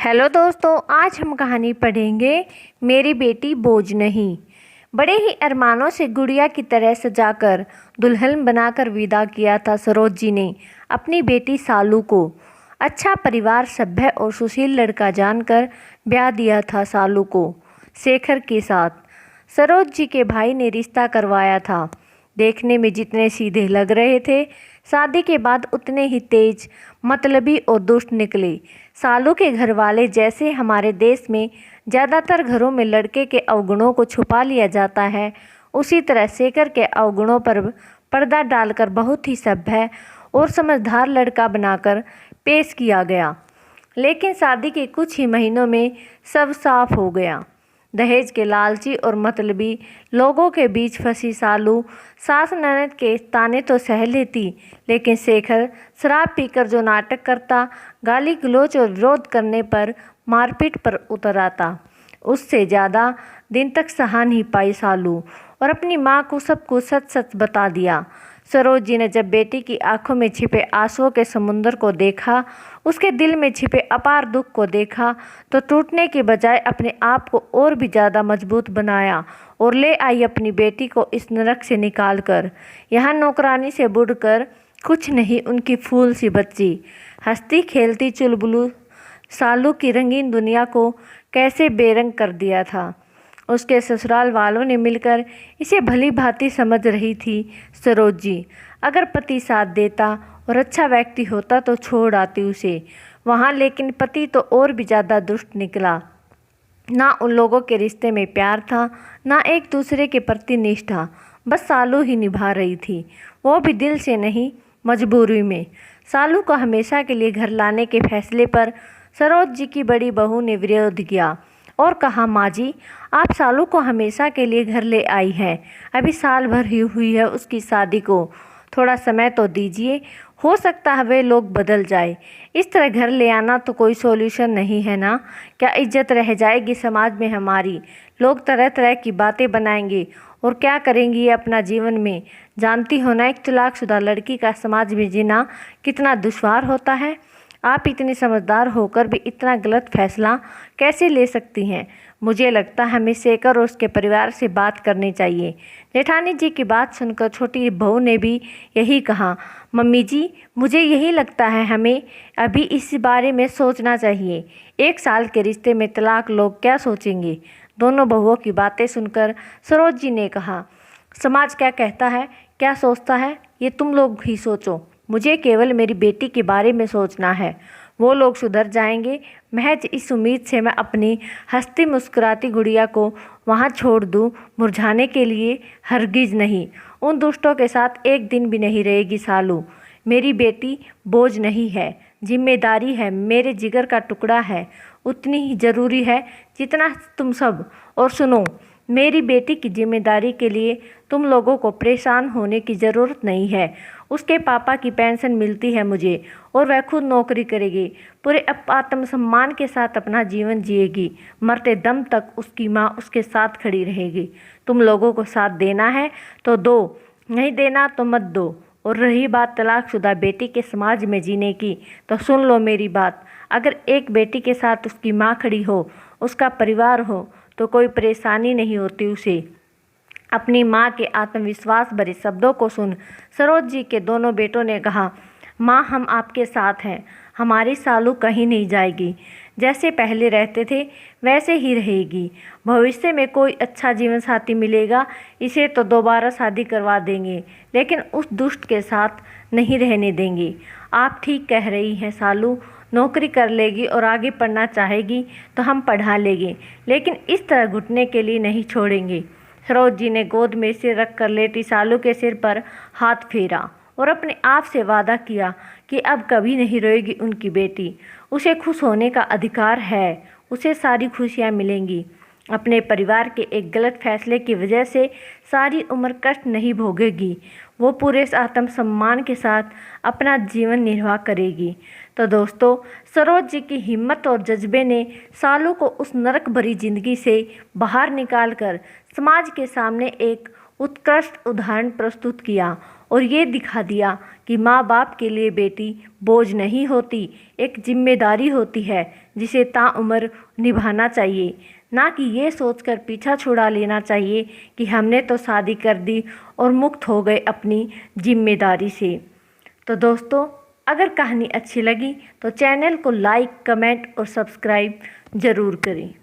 Hello दोस्तों, आज हम कहानी पढ़ेंगे मेरी बेटी बोझ नहीं। बड़े ही अरमानों से गुड़िया की तरह सजाकर दुल्हन बनाकर विदा किया था सरोज जी ने अपनी बेटी सालू को। अच्छा परिवार, सभ्य और सुशील लड़का जानकर ब्याह दिया था सालू को शेखर के साथ। सरोज जी के भाई ने रिश्ता करवाया था। देखने में जितने सीधे लग रहे थे, शादी के बाद उतने ही तेज, मतलबी और दुष्ट निकले। सालू के घर वाले, जैसे हमारे देश में ज़्यादातर घरों में लड़के के अवगुणों को छुपा लिया जाता है, उसी तरह शेखर के अवगुणों पर पर्दा डालकर बहुत ही सभ्य और समझदार लड़का बनाकर पेश किया गया। लेकिन शादी के कुछ ही महीनों में सब साफ हो गया। दहेज के लालची और मतलबी लोगों के बीच फंसी सालू सास ननद के ताने तो सह लेती, लेकिन शेखर शराब पीकर जो नाटक करता, गाली गलौज और विरोध करने पर मारपीट पर उतर आता, उससे ज़्यादा दिन तक सहा नहीं पाई सालू और अपनी माँ को सब कुछ सच सच बता दिया। सरोज जी ने जब बेटी की आंखों में छिपे आंसुओं के समुंदर को देखा, उसके दिल में छिपे अपार दुख को देखा, तो टूटने के बजाय अपने आप को और भी ज़्यादा मजबूत बनाया और ले आई अपनी बेटी को इस नरक से निकाल कर। यहाँ नौकरानी से बुड़कर कुछ नहीं, उनकी फूल सी बच्ची, हंसती खेलती चुलबुलू सालू की रंगीन दुनिया को कैसे बेरंग कर दिया था। उसके ससुराल वालों ने मिलकर इसे भली भांति समझ रही थी सरोज जी। अगर पति साथ देता और अच्छा व्यक्ति होता तो छोड़ आती उसे वहाँ, लेकिन पति तो और भी ज़्यादा दुष्ट निकला। ना उन लोगों के रिश्ते में प्यार था, ना एक दूसरे के प्रति निष्ठा। बस सालू ही निभा रही थी, वो भी दिल से नहीं, मजबूरी में। सालू को हमेशा के लिए घर लाने के फैसले पर सरोज जी की बड़ी बहू ने विरोध किया और कहा, माँ जी, आप सालू को हमेशा के लिए घर ले आई हैं। अभी साल भर ही हुई है उसकी शादी को, थोड़ा समय तो दीजिए, हो सकता है वे लोग बदल जाए। इस तरह घर ले आना तो कोई सॉल्यूशन नहीं है ना। क्या इज्जत रह जाएगी समाज में हमारी? लोग तरह तरह की बातें बनाएंगे और क्या करेंगी ये अपना जीवन में। जानती हो ना, एक तलाकशुदा लड़की का समाज में जीना कितना दुश्वार होता है। आप इतनी समझदार होकर भी इतना गलत फैसला कैसे ले सकती हैं? मुझे लगता है हमें शेखर और उसके परिवार से बात करनी चाहिए। जेठानी जी की बात सुनकर छोटी बहू ने भी यही कहा। मम्मी जी, मुझे यही लगता है हमें अभी इस बारे में सोचना चाहिए। 1 साल के रिश्ते में तलाक, लोग क्या सोचेंगे? दोनों बहुओं की बातें सुनकर सरोज जी ने कहा, समाज क्या कहता है, क्या सोचता है, ये तुम लोग ही सोचो। मुझे केवल मेरी बेटी के बारे में सोचना है। वो लोग सुधर जाएंगे, महज इस उम्मीद से मैं अपनी हंसती मुस्कुराती गुड़िया को वहाँ छोड़ दूँ मुरझाने के लिए। हरगिज नहीं, उन दुष्टों के साथ एक दिन भी नहीं रहेगी सालू। मेरी बेटी बोझ नहीं है, जिम्मेदारी है, मेरे जिगर का टुकड़ा है, उतनी ही ज़रूरी है जितना तुम सब। और सुनो, मेरी बेटी की जिम्मेदारी के लिए तुम लोगों को परेशान होने की ज़रूरत नहीं है। उसके पापा की पेंशन मिलती है मुझे और वह खुद नौकरी करेगी, पूरे आत्मसम्मान के साथ अपना जीवन जिएगी। मरते दम तक उसकी माँ उसके साथ खड़ी रहेगी। तुम लोगों को साथ देना है तो दो, नहीं देना तो मत दो। और रही बात तलाकशुदा बेटी के समाज में जीने की, तो सुन लो मेरी बात। अगर एक बेटी के साथ उसकी माँ खड़ी हो, उसका परिवार हो, तो कोई परेशानी नहीं होती उसे। अपनी माँ के आत्मविश्वास भरे शब्दों को सुन सरोज जी के दोनों बेटों ने कहा, माँ, हम आपके साथ हैं। हमारी सालू कहीं नहीं जाएगी। जैसे पहले रहते थे वैसे ही रहेगी। भविष्य में कोई अच्छा जीवन साथी मिलेगा, इसे तो दोबारा शादी करवा देंगे, लेकिन उस दुष्ट के साथ नहीं रहने देंगे। आप ठीक कह रही हैं सालू, नौकरी कर लेगी और आगे पढ़ना चाहेगी तो हम पढ़ा लेंगे, लेकिन इस तरह घुटने के लिए नहीं छोड़ेंगे। सरोज जी ने गोद में सिर रख कर लेटी सालू के सिर पर हाथ फेरा और अपने आप से वादा किया कि अब कभी नहीं रोएगी उनकी बेटी। उसे खुश होने का अधिकार है, उसे सारी खुशियाँ मिलेंगी। अपने परिवार के एक गलत फैसले की वजह से सारी उम्र कष्ट नहीं भोगेगी। वो पूरे आत्मसम्मान के साथ अपना जीवन निर्वाह करेगी। तो दोस्तों, सरोज जी की हिम्मत और जज्बे ने सालू को उस नरक भरी जिंदगी से बाहर निकालकर समाज के सामने एक उत्कृष्ट उदाहरण प्रस्तुत किया और ये दिखा दिया कि माँ बाप के लिए बेटी बोझ नहीं होती, एक जिम्मेदारी होती है जिसे ताउम्र निभाना चाहिए, ना कि ये सोचकर पीछा छुड़ा लेना चाहिए कि हमने तो शादी कर दी और मुक्त हो गए अपनी जिम्मेदारी से। तो दोस्तों, अगर कहानी अच्छी लगी तो चैनल को लाइक, कमेंट और सब्सक्राइब ज़रूर करें।